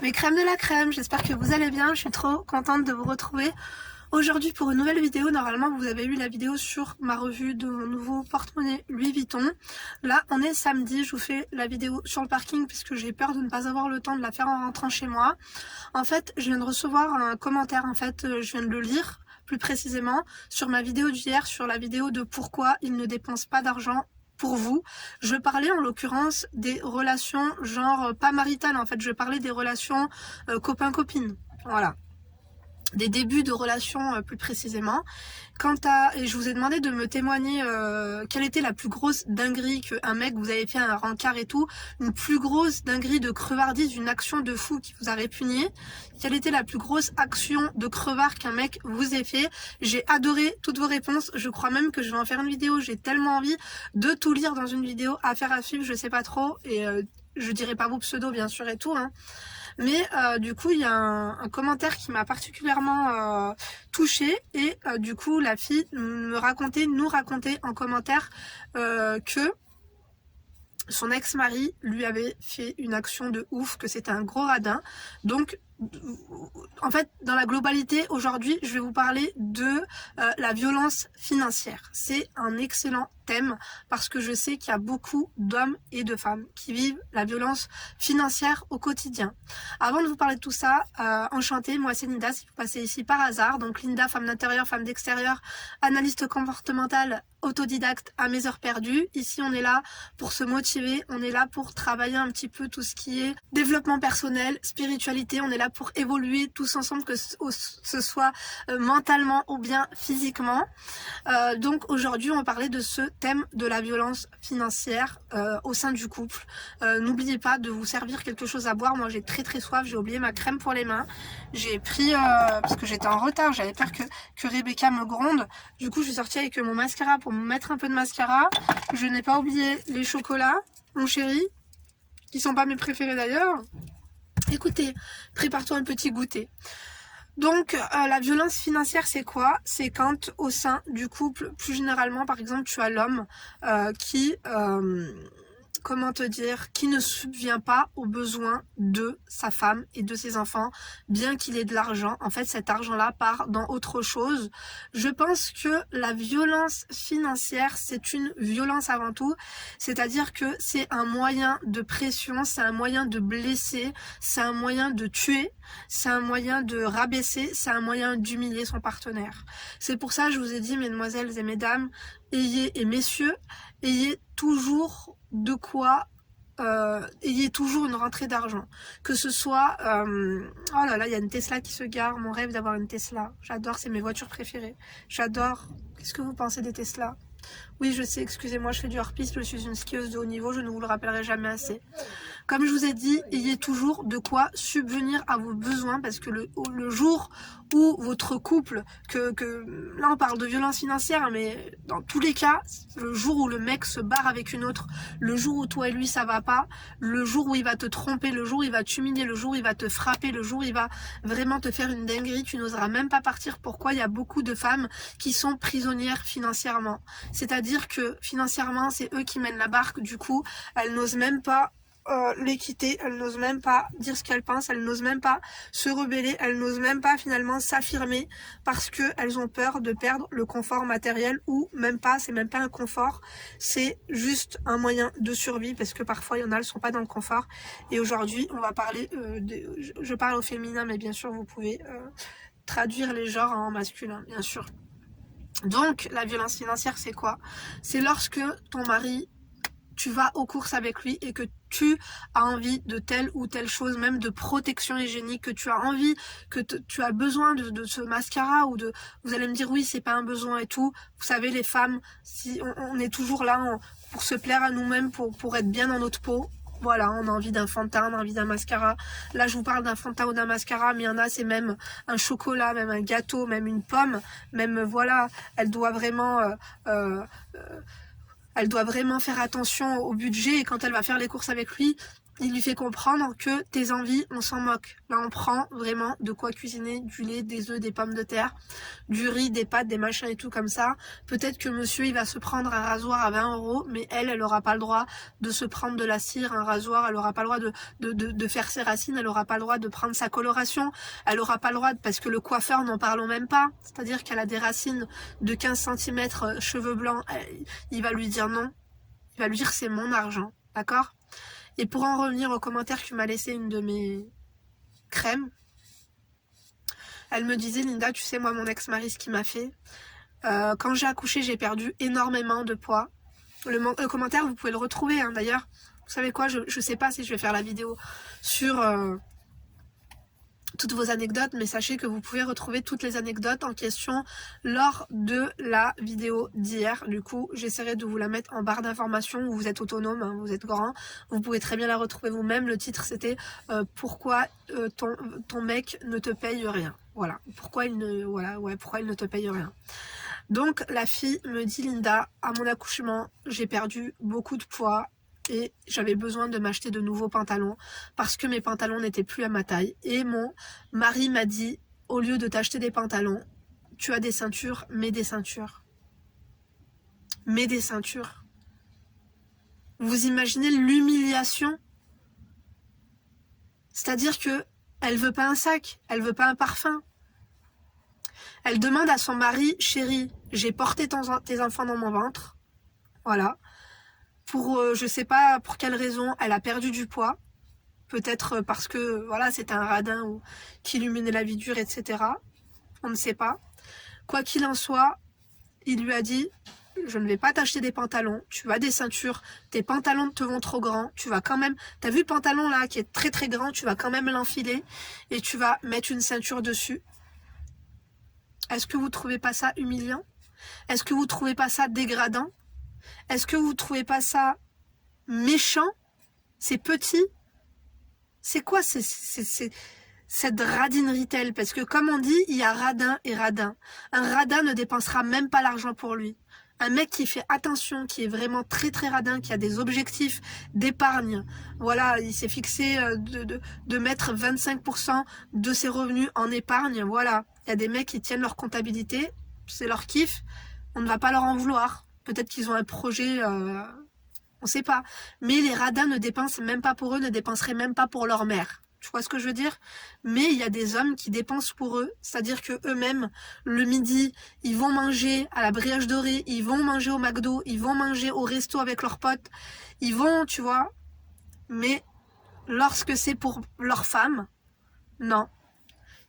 Mes crèmes de la crème, j'espère que vous allez bien, je suis trop contente de vous retrouver aujourd'hui pour une nouvelle vidéo. Normalement vous avez eu la vidéo sur ma revue de mon nouveau porte-monnaie Louis Vuitton. Là on est samedi, je vous fais la vidéo sur le parking puisque j'ai peur de ne pas avoir le temps de la faire en rentrant chez moi. En fait je viens de recevoir un commentaire, je viens de le lire plus précisément sur ma vidéo d'hier, sur la vidéo de pourquoi il ne dépense pas d'argent pour vous. Je parlais en l'occurrence des relations genre pas maritales, en fait je parlais des relations copain-copine, voilà, des débuts de relations plus précisément. Et je vous ai demandé de me témoigner quelle était la plus grosse dinguerie qu'un mec vous avez fait un rencard et tout, une plus grosse dinguerie de crevardise, une action de fou qui vous a répugné. Quelle était la plus grosse action de crevard qu'un mec vous ait fait? J'ai adoré toutes vos réponses, je crois même que je vais en faire une vidéo, j'ai tellement envie de tout lire dans une vidéo, à faire à suivre, je sais pas trop, et je dirai pas vos pseudos bien sûr et tout, hein. Mais du coup il y a un commentaire qui m'a particulièrement touchée et du coup la fille nous racontait en commentaire que son ex-mari lui avait fait une action de ouf, que c'était un gros radin. Donc en fait dans la globalité aujourd'hui je vais vous parler de la violence financière. C'est un excellent thème parce que je sais qu'il y a beaucoup d'hommes et de femmes qui vivent la violence financière au quotidien. Avant de vous parler de tout ça, enchantée, moi c'est Linda, si vous passez ici par hasard. Donc Linda, femme d'intérieur, femme d'extérieur, analyste comportementale, autodidacte à mes heures perdues. Ici on est là pour se motiver, on est là pour travailler un petit peu tout ce qui est développement personnel, spiritualité, on est là pour évoluer tous ensemble, que ce soit mentalement ou bien physiquement. Donc aujourd'hui on va parler de ce thème de la violence financière au sein du couple. N'oubliez pas de vous servir quelque chose à boire. Moi j'ai très soif, j'ai oublié ma crème pour les mains. J'ai pris, parce que j'étais en retard, j'avais peur que Rebecca me gronde. Du coup je suis sortie avec mon mascara pour me mettre un peu de mascara. Je n'ai pas oublié les chocolats, mon chéri, qui sont pas mes préférés d'ailleurs. Écoutez, prépare-toi un petit goûter. Donc la violence financière c'est quoi? C'est quand au sein du couple, plus généralement par exemple tu as l'homme qui qui ne subvient pas aux besoins de sa femme et de ses enfants, bien qu'il ait de l'argent. En fait, cet argent-là part dans autre chose. Je pense que la violence financière, c'est une violence avant tout, c'est-à-dire que c'est un moyen de pression, c'est un moyen de blesser, c'est un moyen de tuer, c'est un moyen de rabaisser, c'est un moyen d'humilier son partenaire. C'est pour ça que je vous ai dit, mesdemoiselles et mesdames, et messieurs, ayez toujours de quoi, ayez toujours une rentrée d'argent. Que ce soit, oh là là, il y a une Tesla qui se gare, mon rêve d'avoir une Tesla. J'adore, c'est mes voitures préférées. J'adore. Qu'est-ce que vous pensez des Tesla? Oui, je sais, excusez-moi, je fais du hors-piste, je suis une skieuse de haut niveau, je ne vous le rappellerai jamais assez. Comme je vous ai dit, ayez toujours de quoi subvenir à vos besoins parce que le jour où votre couple, là on parle de violence financière, mais dans tous les cas, le jour où le mec se barre avec une autre, le jour où toi et lui ça va pas, le jour où il va te tromper, le jour où il va t'humilier, le jour où il va te frapper, le jour où il va vraiment te faire une dinguerie, tu n'oseras même pas partir. Pourquoi? Il y a beaucoup de femmes qui sont prisonnières financièrement. C'est-à-dire que financièrement, c'est eux qui mènent la barque, du coup, elles n'osent même pas les quitter, elles n'osent même pas dire ce qu'elles pensent, elles n'osent même pas se rebeller, elles n'osent même pas finalement s'affirmer parce qu'elles ont peur de perdre le confort matériel, ou même pas, c'est même pas un confort, c'est juste un moyen de survie parce que parfois il y en a, elles sont pas dans le confort. Et aujourd'hui on va parler, je parle au féminin mais bien sûr vous pouvez traduire les genres en masculin bien sûr. Donc la violence financière c'est quoi? C'est lorsque ton mari, tu vas aux courses avec lui et que tu as envie de telle ou telle chose, même de protection hygiénique, que tu as envie, tu as besoin de ce mascara ou de... Vous allez me dire oui, c'est pas un besoin et tout. Vous savez, les femmes, si on est toujours là pour se plaire à nous-mêmes, pour être bien dans notre peau. Voilà, on a envie d'un fond de teint, on a envie d'un mascara. Là, je vous parle d'un fond de teint ou d'un mascara, mais il y en a, c'est même un chocolat, même un gâteau, même une pomme. Même, voilà, elle doit vraiment... elle doit vraiment faire attention au budget et quand elle va faire les courses avec lui, il lui fait comprendre que tes envies, on s'en moque. Là, on prend vraiment de quoi cuisiner, du lait, des œufs, des pommes de terre, du riz, des pâtes, des machins et tout comme ça. Peut-être que monsieur, il va se prendre un rasoir à 20 €, mais elle aura pas le droit de se prendre de la cire, un rasoir, elle aura pas le droit de faire ses racines, elle aura pas le droit de prendre sa coloration, elle aura pas le droit, parce que le coiffeur, n'en parlons même pas, c'est-à-dire qu'elle a des racines de 15 cm, cheveux blancs, il va lui dire non, il va lui dire c'est mon argent, d'accord? Et pour en revenir au commentaire que m'a laissé une de mes crèmes, elle me disait, Linda, tu sais, moi, mon ex-mari, ce qu'il m'a fait, quand j'ai accouché, j'ai perdu énormément de poids. Le commentaire, vous pouvez le retrouver, hein, d'ailleurs. Vous savez quoi, je sais pas si je vais faire la vidéo sur toutes vos anecdotes, mais sachez que vous pouvez retrouver toutes les anecdotes en question lors de la vidéo d'hier. Du coup, j'essaierai de vous la mettre en barre d'informations. Vous êtes autonome, hein, vous êtes grand, vous pouvez très bien la retrouver vous-même. Le titre, c'était pourquoi ton mec ne te paye rien. Voilà, pourquoi il ne te paye rien. Donc la fille me dit, Linda, à mon accouchement, j'ai perdu beaucoup de poids et j'avais besoin de m'acheter de nouveaux pantalons parce que mes pantalons n'étaient plus à ma taille. Et mon mari m'a dit, au lieu de t'acheter des pantalons, tu as des ceintures, mets des ceintures. Mets des ceintures. Vous imaginez l'humiliation? C'est-à-dire que elle veut pas un sac, elle veut pas un parfum. Elle demande à son mari, chérie, j'ai porté tes enfants dans mon ventre. Voilà. Pour, je sais pas pour quelle raison, elle a perdu du poids. Peut-être parce que, voilà, c'était un radin qui lui menait la vie dure, etc. On ne sait pas. Quoi qu'il en soit, il lui a dit, je ne vais pas t'acheter des pantalons, tu as des ceintures, tes pantalons te vont trop grands, tu vas quand même, t'as vu le pantalon là qui est très très grand, tu vas quand même l'enfiler et tu vas mettre une ceinture dessus. Est-ce que vous trouvez pas ça humiliant? Est-ce que vous trouvez pas ça dégradant? Est-ce que vous trouvez pas ça méchant? C'est petit? C'est quoi cette radinerie-telle? Parce que comme on dit, il y a radin et radin. Un radin ne dépensera même pas l'argent pour lui. Un mec qui fait attention, qui est vraiment très très radin, qui a des objectifs d'épargne. Voilà, il s'est fixé de mettre 25% de ses revenus en épargne. Voilà, il y a des mecs qui tiennent leur comptabilité, c'est leur kiff. On ne va pas leur en vouloir. Peut-être qu'ils ont un projet, on sait pas. Mais les radins ne dépensent même pas pour eux, ne dépenseraient même pas pour leur mère. Tu vois ce que je veux dire? Mais il y a des hommes qui dépensent pour eux, c'est-à-dire que eux-mêmes, le midi, ils vont manger à la Brioche Dorée, ils vont manger au McDo, ils vont manger au resto avec leurs potes, ils vont, tu vois. Mais lorsque c'est pour leur femme, non.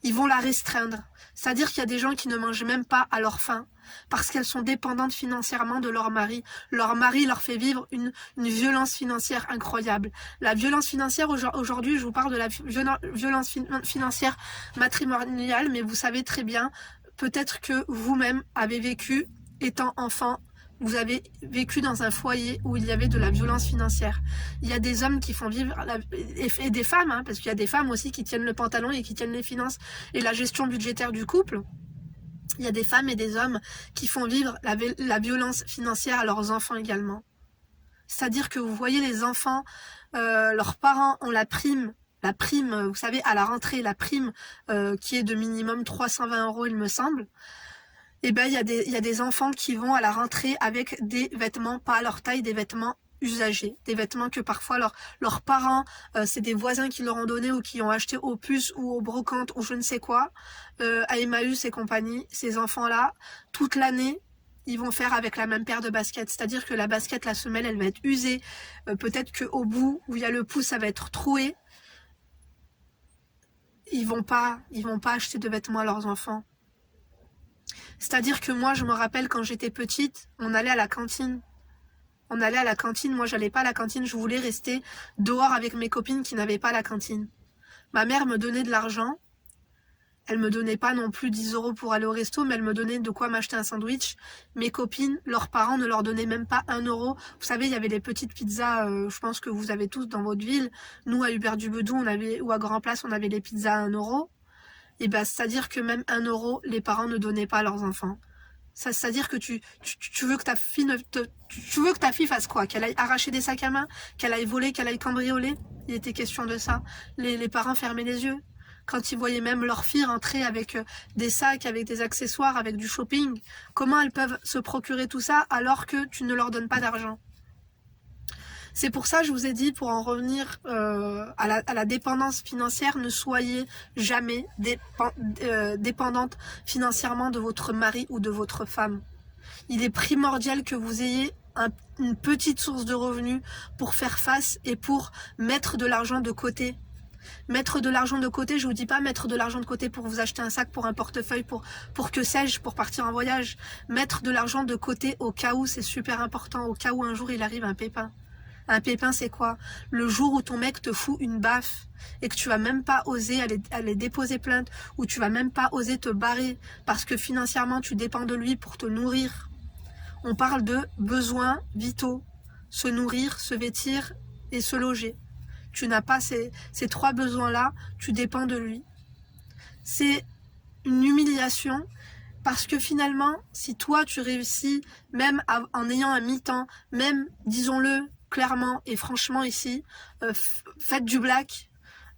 Ils vont la restreindre. C'est-à-dire qu'il y a des gens qui ne mangent même pas à leur faim parce qu'elles sont dépendantes financièrement de leur mari. Leur mari leur fait vivre une violence financière incroyable. La violence financière, aujourd'hui, je vous parle de la violence financière matrimoniale, mais vous savez très bien, peut-être que vous-même avez vécu, étant enfant, vous avez vécu dans un foyer où il y avait de la violence financière. Il y a des hommes qui font vivre, et des femmes, hein, parce qu'il y a des femmes aussi qui tiennent le pantalon et qui tiennent les finances et la gestion budgétaire du couple. Il y a des femmes et des hommes qui font vivre la violence financière à leurs enfants également. C'est-à-dire que vous voyez les enfants, leurs parents ont la prime, vous savez, à la rentrée, la prime qui est de minimum 320 €, il me semble. Et ben il y a des enfants qui vont à la rentrée avec des vêtements pas à leur taille, des vêtements usagés, des vêtements que parfois leurs parents, c'est des voisins qui leur ont donné ou qui ont acheté au Puce ou au Brocante ou je ne sais quoi, à Emmaüs et compagnie. Ces enfants-là, toute l'année, ils vont faire avec la même paire de baskets, c'est-à-dire que la basket, la semelle, elle va être usée, peut-être qu'au bout où il y a le pouce, ça va être troué. Ils vont pas acheter de vêtements à leurs enfants. C'est-à-dire que moi, je me rappelle quand j'étais petite, on allait à la cantine. Moi j'allais pas à la cantine, je voulais rester dehors avec mes copines qui n'avaient pas la cantine. Ma mère me donnait de l'argent, elle me donnait pas non plus 10 € pour aller au resto, mais elle me donnait de quoi m'acheter un sandwich. Mes copines, leurs parents ne leur donnaient même pas 1 €. Vous savez, il y avait les petites pizzas, je pense que vous avez tous dans votre ville. Nous, à Hubert-du-Bedou, ou à Grand Place, on avait les pizzas à 1 €. Et ben, c'est-à-dire que même 1 €, les parents ne donnaient pas à leurs enfants. C'est-à-dire que tu veux que ta fille tu veux que ta fille fasse quoi? Qu'elle aille arracher des sacs à main? Qu'elle aille voler? Qu'elle aille cambrioler? Il était question de ça. Les parents fermaient les yeux. Quand ils voyaient même leur fille rentrer avec des sacs, avec des accessoires, avec du shopping, comment elles peuvent se procurer tout ça alors que tu ne leur donnes pas d'argent? C'est pour ça que je vous ai dit, pour en revenir à la dépendance financière, ne soyez jamais dépendante financièrement de votre mari ou de votre femme. Il est primordial que vous ayez une petite source de revenus pour faire face et pour mettre de l'argent de côté. Mettre de l'argent de côté, je vous dis pas mettre de l'argent de côté pour vous acheter un sac, pour un portefeuille, pour que sais-je, pour partir en voyage. Mettre de l'argent de côté au cas où, c'est super important, au cas où un jour il arrive un pépin. Un pépin, c'est quoi? Le jour où ton mec te fout une baffe et que tu vas même pas oser aller déposer plainte, ou tu vas même pas oser te barrer parce que financièrement tu dépends de lui pour te nourrir. On parle de besoins vitaux, se nourrir, se vêtir et se loger. Tu n'as pas ces trois besoins-là, tu dépends de lui. C'est une humiliation parce que finalement, si toi tu réussis, même en ayant un mi-temps, même, disons-le clairement et franchement ici, faites du black,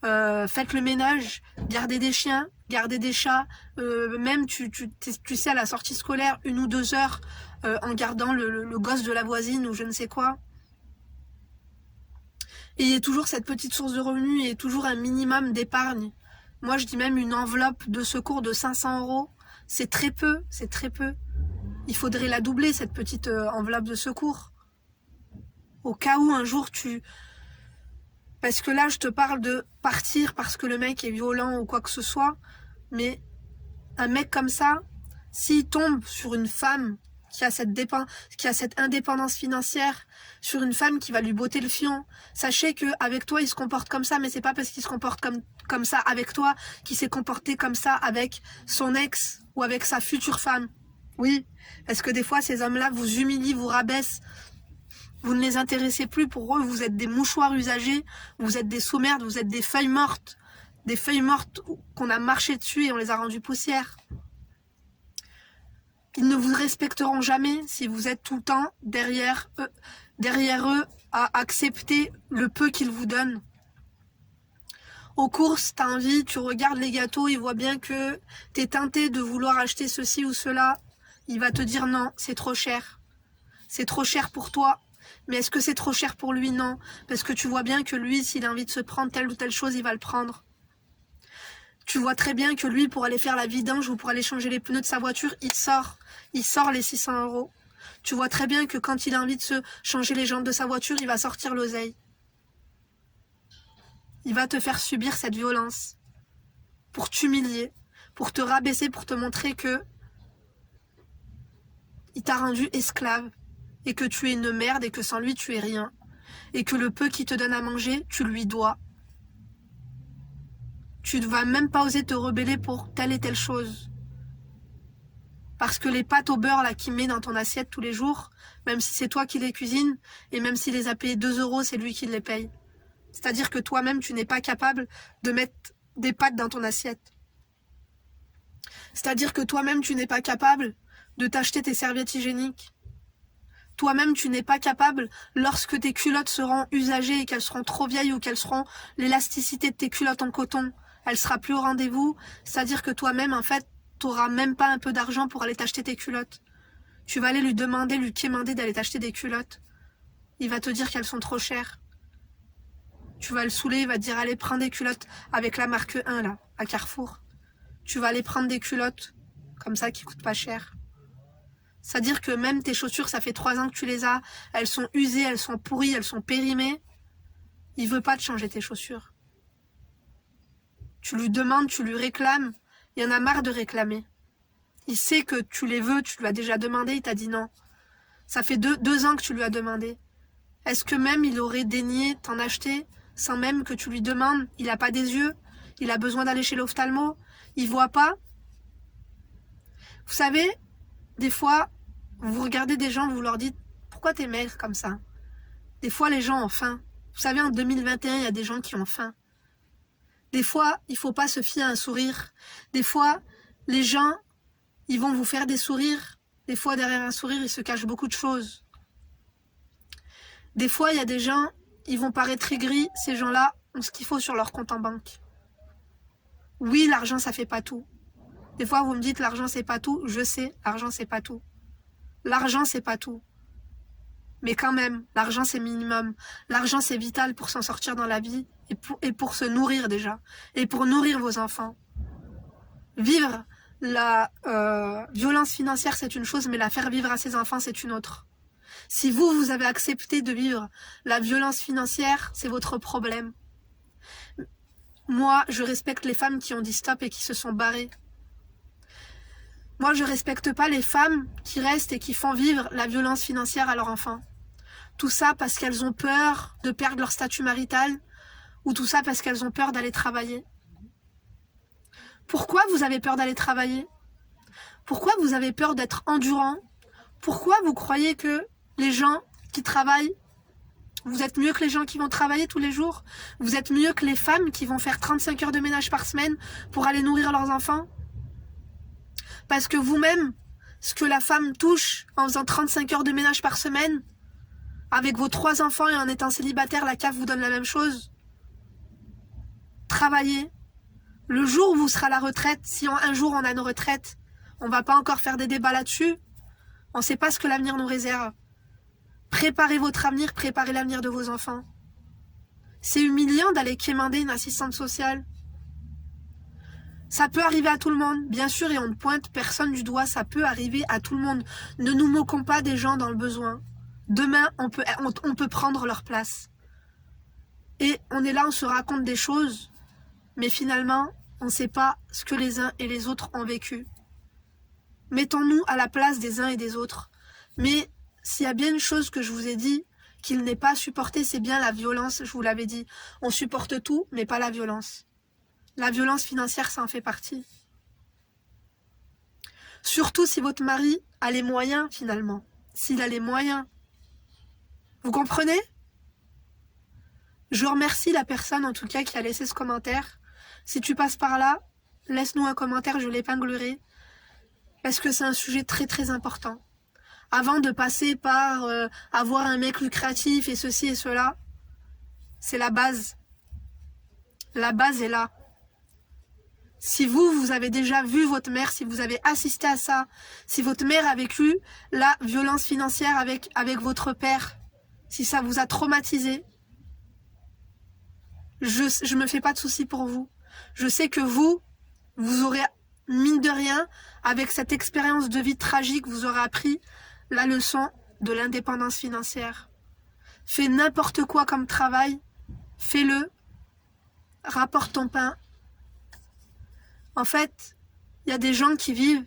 faites le ménage, gardez des chiens, gardez des chats, même tu sais à la sortie scolaire, 1 ou 2 heures, en gardant le gosse de la voisine ou je ne sais quoi. Et il y a toujours cette petite source de revenus et toujours un minimum d'épargne. Moi je dis même une enveloppe de secours de 500 €, c'est très peu, c'est très peu. Il faudrait la doubler cette petite enveloppe de secours. Au cas où un jour parce que là je te parle de partir parce que le mec est violent ou quoi que ce soit, mais un mec comme ça, s'il tombe sur une femme qui a cette indépendance financière, sur une femme qui va lui botter le fion, sachez qu'avec toi il se comporte comme ça, mais c'est pas parce qu'il se comporte comme ça avec toi qu'il s'est comporté comme ça avec son ex ou avec sa future femme. Oui, parce que des fois ces hommes-là vous humilient, vous rabaissent. Vous ne les intéressez plus, pour eux, vous êtes des mouchoirs usagés, vous êtes des sous-merdes, vous êtes des feuilles mortes qu'on a marché dessus et on les a rendues poussière. Ils ne vous respecteront jamais si vous êtes tout le temps derrière eux à accepter le peu qu'ils vous donnent. Aux courses, t'as envie, tu regardes les gâteaux, il voit bien que t'es tenté de vouloir acheter ceci ou cela. Il va te dire non, c'est trop cher. C'est trop cher pour toi. Mais est-ce que c'est trop cher pour lui? Non. Parce que tu vois bien que lui, s'il a envie de se prendre telle ou telle chose, il va le prendre. Tu vois très bien que lui, pour aller faire la vidange ou pour aller changer les pneus de sa voiture, il sort les 600 €. Tu vois très bien que quand il a envie de se changer les jantes de sa voiture, il va sortir l'oseille. Il va te faire subir cette violence pour t'humilier, pour te rabaisser, pour te montrer que il t'a rendu esclave et que tu es une merde et que sans lui tu es rien et que le peu qu'il te donne à manger, tu lui dois. Tu ne vas même pas oser te rebeller pour telle et telle chose. Parce que les pâtes au beurre là qu'il met dans ton assiette tous les jours, même si c'est toi qui les cuisines, et même s'il les a payés 2 €, c'est lui qui les paye. C'est-à-dire que toi-même, tu n'es pas capable de mettre des pâtes dans ton assiette. C'est-à-dire que toi-même, tu n'es pas capable de t'acheter tes serviettes hygiéniques. Toi-même, tu n'es pas capable, lorsque tes culottes seront usagées et qu'elles seront trop vieilles ou qu'elles seront l'élasticité de tes culottes en coton, elle sera plus au rendez-vous. C'est-à-dire que toi-même, en fait, tu n'auras même pas un peu d'argent pour aller t'acheter tes culottes. Tu vas aller lui quémander d'aller t'acheter des culottes. Il va te dire qu'elles sont trop chères. Tu vas le saouler, il va te dire allez, prends des culottes avec la marque 1 là, à Carrefour. Tu vas aller prendre des culottes comme ça qui coûtent pas cher. C'est-à-dire que même tes chaussures, ça fait 3 ans que tu les as, elles sont usées, elles sont pourries, elles sont périmées. Il veut pas te changer tes chaussures. Tu lui demandes, tu lui réclames, il en a marre de réclamer. Il sait que tu les veux, tu lui as déjà demandé, il t'a dit non. Ça fait 2 ans que tu lui as demandé. Est-ce que même il aurait daigné t'en acheter sans même que tu lui demandes? Il n'a pas des yeux, il a besoin d'aller chez l'ophtalmo, il voit pas. Vous savez, des fois, vous regardez des gens, vous leur dites « Pourquoi t'es maigre comme ça ?» Des fois, les gens ont faim. Vous savez, en 2021, il y a des gens qui ont faim. Des fois, il ne faut pas se fier à un sourire. Des fois, les gens, ils vont vous faire des sourires Des fois, derrière un sourire, il se cache beaucoup de choses. Des fois, il y a des gens, ils vont paraître aigris. Ces gens-là ont ce qu'il faut sur leur compte en banque. Oui, l'argent, ça fait pas tout. Des fois, vous me dites, l'argent, c'est pas tout. Je sais, l'argent, c'est pas tout. L'argent, c'est pas tout. Mais quand même, l'argent, c'est minimum. L'argent, c'est vital pour s'en sortir dans la vie et pour se nourrir déjà. Et pour nourrir vos enfants. Vivre la violence financière, c'est une chose, mais la faire vivre à ses enfants, c'est une autre. Si vous avez accepté de vivre la violence financière, c'est votre problème. Moi, je respecte les femmes qui ont dit stop et qui se sont barrées. Moi, je respecte pas les femmes qui restent et qui font vivre la violence financière à leurs enfants. Tout ça parce qu'elles ont peur de perdre leur statut marital ou tout ça parce qu'elles ont peur d'aller travailler. Pourquoi vous avez peur d'aller travailler? Pourquoi vous avez peur d'être endurant? Pourquoi vous croyez que les gens qui travaillent, vous êtes mieux que les gens qui vont travailler tous les jours? Vous êtes mieux que les femmes qui vont faire 35 heures de ménage par semaine pour aller nourrir leurs enfants? Parce que vous-même, ce que la femme touche en faisant 35 heures de ménage par semaine, avec vos 3 enfants et en étant célibataire, la CAF vous donne la même chose. Travaillez. Le jour où vous serez à la retraite, si un jour on a nos retraites, on va pas encore faire des débats là-dessus. On ne sait pas ce que l'avenir nous réserve. Préparez votre avenir, préparez l'avenir de vos enfants. C'est humiliant d'aller quémander une assistante sociale. Ça peut arriver à tout le monde, bien sûr, et on ne pointe personne du doigt, ça peut arriver à tout le monde. Ne nous moquons pas des gens dans le besoin. Demain, on peut prendre leur place. Et on est là, on se raconte des choses, mais finalement, on ne sait pas ce que les uns et les autres ont vécu. Mettons-nous à la place des uns et des autres. Mais s'il y a bien une chose que je vous ai dit, qu'il n'est pas supporté, c'est bien la violence, je vous l'avais dit. On supporte tout, mais pas la violence. La violence financière, ça en fait partie. Surtout si votre mari a les moyens, finalement. S'il a les moyens. Vous comprenez? Je remercie la personne, en tout cas, qui a laissé ce commentaire. Si tu passes par là, laisse-nous un commentaire, je l'épinglerai. Parce que c'est un sujet très très important. Avant de passer par avoir un mec lucratif et ceci et cela, c'est la base. La base est là. Si vous avez déjà vu votre mère, si vous avez assisté à ça, si votre mère a vécu la violence financière avec votre père, si ça vous a traumatisé, je me fais pas de soucis pour vous. Je sais que vous aurez, mine de rien, avec cette expérience de vie tragique, vous aurez appris la leçon de l'indépendance financière. Fais n'importe quoi comme travail, fais-le, rapporte ton pain. En fait, il y a des gens qui vivent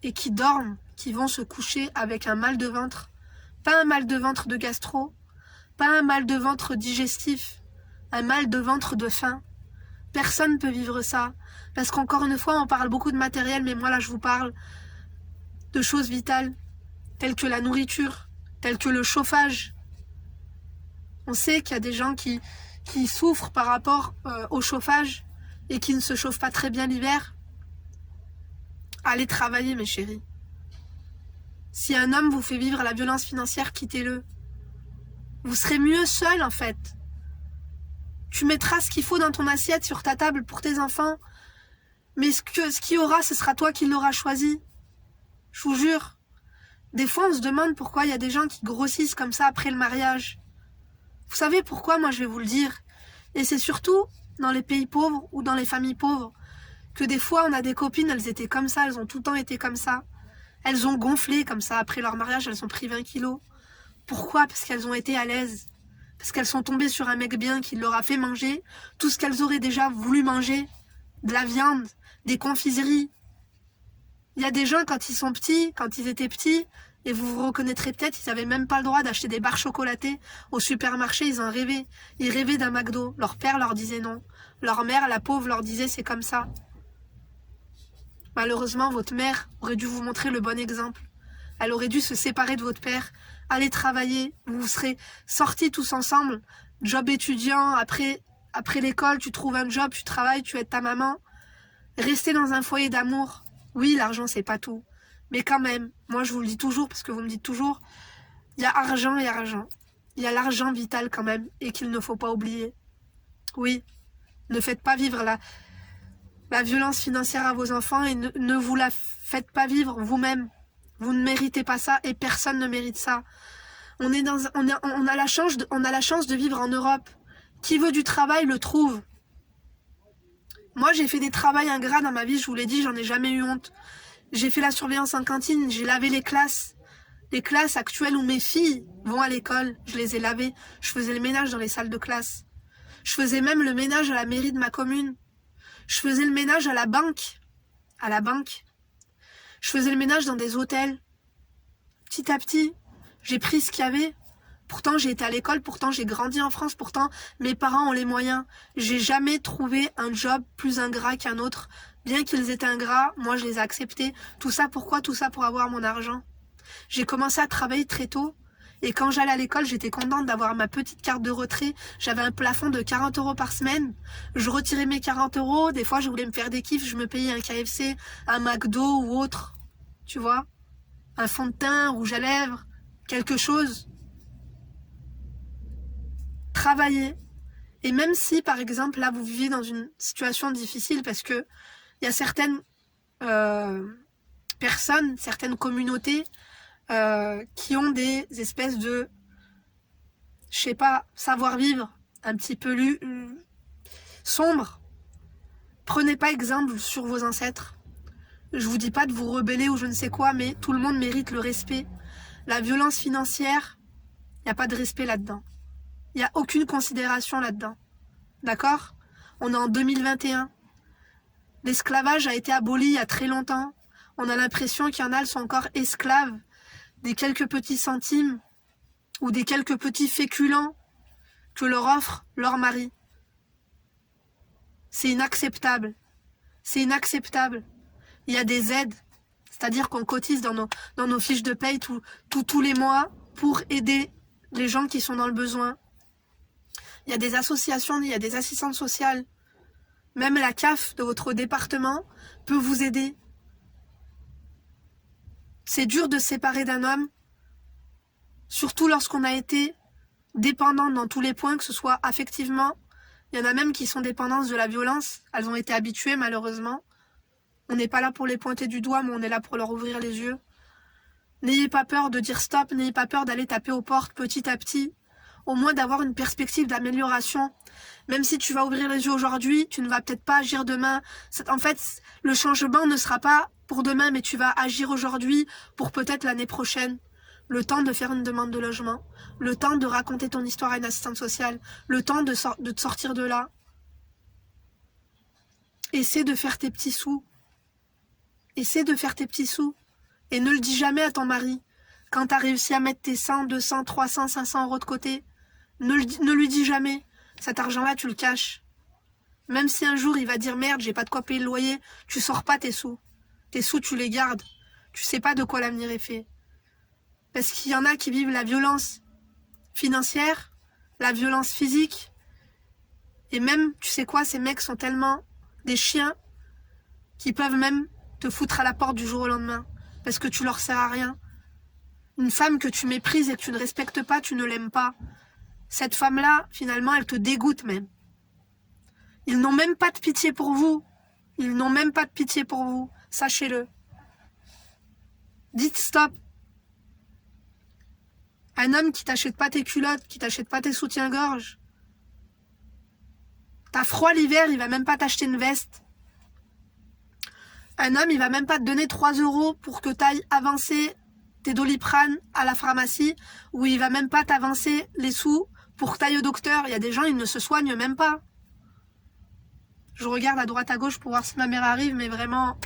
et qui dorment, qui vont se coucher avec un mal de ventre. Pas un mal de ventre de gastro, pas un mal de ventre digestif, un mal de ventre de faim. Personne ne peut vivre ça. Parce qu'encore une fois, on parle beaucoup de matériel, mais moi là je vous parle de choses vitales, telles que la nourriture, telles que le chauffage. On sait qu'il y a des gens qui souffrent par rapport au chauffage et qui ne se chauffent pas très bien l'hiver. Allez travailler, mes chéris. Si un homme vous fait vivre la violence financière, quittez-le. Vous serez mieux seul, en fait. Tu mettras ce qu'il faut dans ton assiette sur ta table pour tes enfants, mais ce qu'il y aura, ce sera toi qui l'auras choisi. Je vous jure. Des fois, on se demande pourquoi il y a des gens qui grossissent comme ça après le mariage. Vous savez pourquoi? Moi, je vais vous le dire. Et c'est surtout dans les pays pauvres ou dans les familles pauvres que des fois, on a des copines, elles étaient comme ça, elles ont tout le temps été comme ça. Elles ont gonflé comme ça. Après leur mariage, elles ont pris 20 kilos. Pourquoi? Parce qu'elles ont été à l'aise. Parce qu'elles sont tombées sur un mec bien qui leur a fait manger tout ce qu'elles auraient déjà voulu manger. De la viande, des confiseries. Il y a des gens, quand ils sont petits, quand ils étaient petits, et vous vous reconnaîtrez peut-être, ils n'avaient même pas le droit d'acheter des barres chocolatées au supermarché, ils en rêvaient. Ils rêvaient d'un McDo. Leur père leur disait non. Leur mère, la pauvre, leur disait c'est comme ça. Malheureusement, votre mère aurait dû vous montrer le bon exemple. Elle aurait dû se séparer de votre père, aller travailler, vous serez sortis tous ensemble, job étudiant, après l'école, tu trouves un job, tu travailles, tu aides ta maman. Rester dans un foyer d'amour. Oui, l'argent, c'est pas tout. Mais quand même, moi je vous le dis toujours, parce que vous me dites toujours, il y a argent et argent. Il y a l'argent vital quand même, et qu'il ne faut pas oublier. Oui, ne faites pas vivre la violence financière à vos enfants et ne vous la faites pas vivre vous-même. Vous ne méritez pas ça et personne ne mérite ça. On a la chance de vivre en Europe. Qui veut du travail le trouve. Moi, j'ai fait des travails ingrats dans ma vie, je vous l'ai dit, j'en ai jamais eu honte. J'ai fait la surveillance en cantine, j'ai lavé les classes. Les classes actuelles où mes filles vont à l'école, je les ai lavées. Je faisais le ménage dans les salles de classe. Je faisais même le ménage à la mairie de ma commune. Je faisais le ménage à la banque. À la banque. Je faisais le ménage dans des hôtels. Petit à petit, j'ai pris ce qu'il y avait. Pourtant, j'ai été à l'école, pourtant j'ai grandi en France, pourtant mes parents ont les moyens. J'ai jamais trouvé un job plus ingrat qu'un autre. Bien qu'ils étaient ingrats, moi je les ai acceptés. Tout ça pourquoi? Tout ça pour avoir mon argent. J'ai commencé à travailler très tôt. Et quand j'allais à l'école, j'étais contente d'avoir ma petite carte de retrait. J'avais un plafond de 40 € par semaine. Je retirais mes 40 €. Des fois, je voulais me faire des kiffs. Je me payais un KFC, un McDo ou autre. Tu vois? Un fond de teint, rouge à lèvres, quelque chose. Travailler. Et même si, par exemple, là, vous vivez dans une situation difficile parce que il y a certaines personnes, certaines communautés qui ont des espèces de, je sais pas, savoir-vivre un petit peu sombre. Prenez pas exemple sur vos ancêtres. Je vous dis pas de vous rebeller ou je ne sais quoi, mais tout le monde mérite le respect. La violence financière, il n'y a pas de respect là-dedans. Il n'y a aucune considération là-dedans. D'accord? On est en 2021. L'esclavage a été aboli il y a très longtemps. On a l'impression qu'il y en a, elles sont encore esclaves des quelques petits centimes ou des quelques petits féculents que leur offre leur mari. C'est inacceptable. C'est inacceptable. Il y a des aides, c'est-à-dire qu'on cotise dans nos fiches de paye tous les mois pour aider les gens qui sont dans le besoin. Il y a des associations, il y a des assistantes sociales. Même la CAF de votre département peut vous aider. C'est dur de se séparer d'un homme, surtout lorsqu'on a été dépendant dans tous les points, que ce soit affectivement. Il y en a même qui sont dépendantes de la violence. Elles ont été habituées malheureusement. On n'est pas là pour les pointer du doigt, mais on est là pour leur ouvrir les yeux. N'ayez pas peur de dire stop, n'ayez pas peur d'aller taper aux portes petit à petit. Au moins d'avoir une perspective d'amélioration. Même si tu vas ouvrir les yeux aujourd'hui, tu ne vas peut-être pas agir demain. En fait, le changement ne sera pas pour demain, mais tu vas agir aujourd'hui pour peut-être l'année prochaine. Le temps de faire une demande de logement, le temps de raconter ton histoire à une assistante sociale, le temps de te sortir de là. Essaie de faire tes petits sous. Essaie de faire tes petits sous. Et ne le dis jamais à ton mari. Quand tu as réussi à mettre tes 100, 200, 300, 500 € de côté, ne lui dis jamais. Cet argent-là, tu le caches. Même si un jour il va dire merde, j'ai pas de quoi payer le loyer, tu sors pas tes sous. Tes sous, tu les gardes. Tu sais pas de quoi l'avenir est fait. Parce qu'il y en a qui vivent la violence financière, la violence physique. Et même, tu sais quoi, ces mecs sont tellement des chiens qui peuvent même te foutre à la porte du jour au lendemain. Parce que tu leur sers à rien. Une femme que tu méprises et que tu ne respectes pas, tu ne l'aimes pas. Cette femme-là, finalement, elle te dégoûte même. Ils n'ont même pas de pitié pour vous. Ils n'ont même pas de pitié pour vous. Sachez-le. Dites stop. Un homme qui t'achète pas tes culottes, qui t'achète pas tes soutiens-gorge. T'as froid l'hiver, il va même pas t'acheter une veste. Un homme, il va même pas te donner 3 € pour que t'ailles avancer tes Doliprane à la pharmacie, ou il va même pas t'avancer les sous pour que t'ailles au docteur. Il y a des gens, ils ne se soignent même pas. Je regarde à droite à gauche pour voir si ma mère arrive, mais vraiment,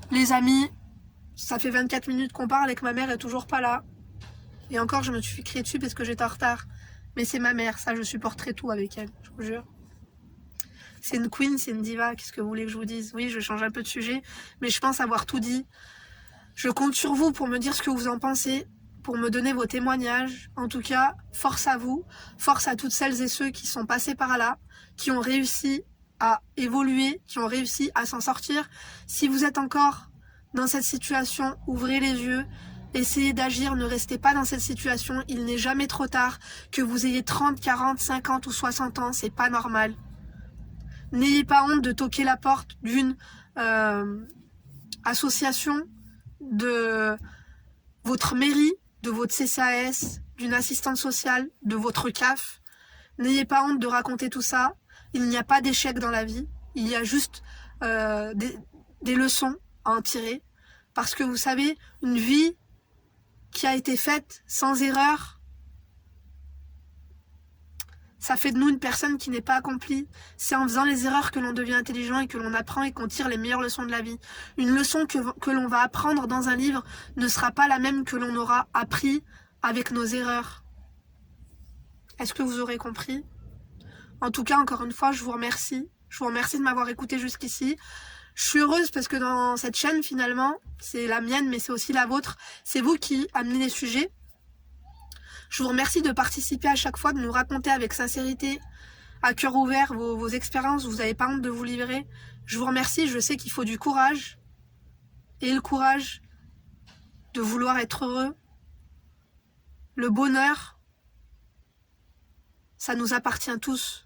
les amis, ça fait 24 minutes qu'on parle et que ma mère est toujours pas là. Et encore, je me suis crié dessus parce que j'étais en retard. Mais c'est ma mère, ça, je supporterai tout avec elle, je vous jure. C'est une queen, c'est une diva, qu'est-ce que vous voulez que je vous dise? Oui, je change un peu de sujet, mais je pense avoir tout dit. Je compte sur vous pour me dire ce que vous en pensez, pour me donner vos témoignages. En tout cas, force à vous, force à toutes celles et ceux qui sont passés par là, qui ont réussi à évoluer, qui ont réussi à s'en sortir. Si vous êtes encore dans cette situation, ouvrez les yeux, essayez d'agir, ne restez pas dans cette situation, il n'est jamais trop tard, que vous ayez 30, 40, 50 ou 60 ans, c'est pas normal. N'ayez pas honte de toquer la porte d'une association, de votre mairie, de votre CCAS, d'une assistante sociale, de votre CAF. N'ayez pas honte de raconter tout ça. Il n'y a pas d'échec dans la vie. Il y a juste des leçons à en tirer. Parce que vous savez, une vie qui a été faite sans erreur, ça fait de nous une personne qui n'est pas accomplie. C'est en faisant les erreurs que l'on devient intelligent et que l'on apprend et qu'on tire les meilleures leçons de la vie. Une leçon que l'on va apprendre dans un livre ne sera pas la même que l'on aura appris avec nos erreurs. Est-ce que vous aurez compris? En tout cas, encore une fois, je vous remercie. Je vous remercie de m'avoir écouté jusqu'ici. Je suis heureuse parce que dans cette chaîne, finalement, c'est la mienne, mais c'est aussi la vôtre. C'est vous qui amenez les sujets. Je vous remercie de participer à chaque fois, de nous raconter avec sincérité, à cœur ouvert, vos expériences. Vous n'avez pas honte de vous livrer. Je vous remercie. Je sais qu'il faut du courage. Et le courage de vouloir être heureux. Le bonheur, ça nous appartient tous.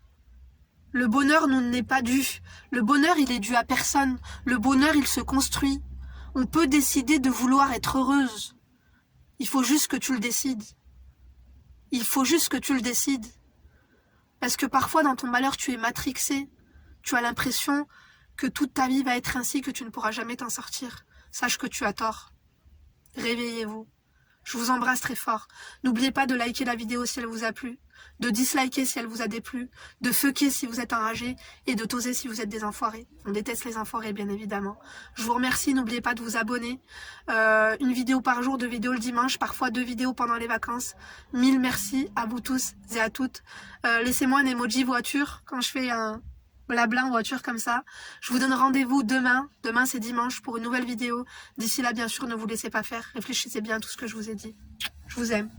Le bonheur nous n'est pas dû. Le bonheur, il est dû à personne. Le bonheur, il se construit. On peut décider de vouloir être heureuse. Il faut juste que tu le décides. Il faut juste que tu le décides. Parce que parfois, dans ton malheur, tu es matrixé. Tu as l'impression que toute ta vie va être ainsi, que tu ne pourras jamais t'en sortir. Sache que tu as tort. Réveillez-vous. Je vous embrasse très fort. N'oubliez pas de liker la vidéo si elle vous a plu, de disliker si elle vous a déplu, de fucker si vous êtes enragé et de toser si vous êtes des enfoirés. On déteste les enfoirés, bien évidemment. Je vous remercie. N'oubliez pas de vous abonner. Une vidéo par jour, 2 vidéos le dimanche, parfois 2 vidéos pendant les vacances. 1000 merci à vous tous et à toutes. Laissez-moi un emoji voiture quand je fais un blabla en voiture comme ça. Je vous donne rendez-vous demain. Demain, c'est dimanche pour une nouvelle vidéo. D'ici là, bien sûr, ne vous laissez pas faire. Réfléchissez bien à tout ce que je vous ai dit. Je vous aime.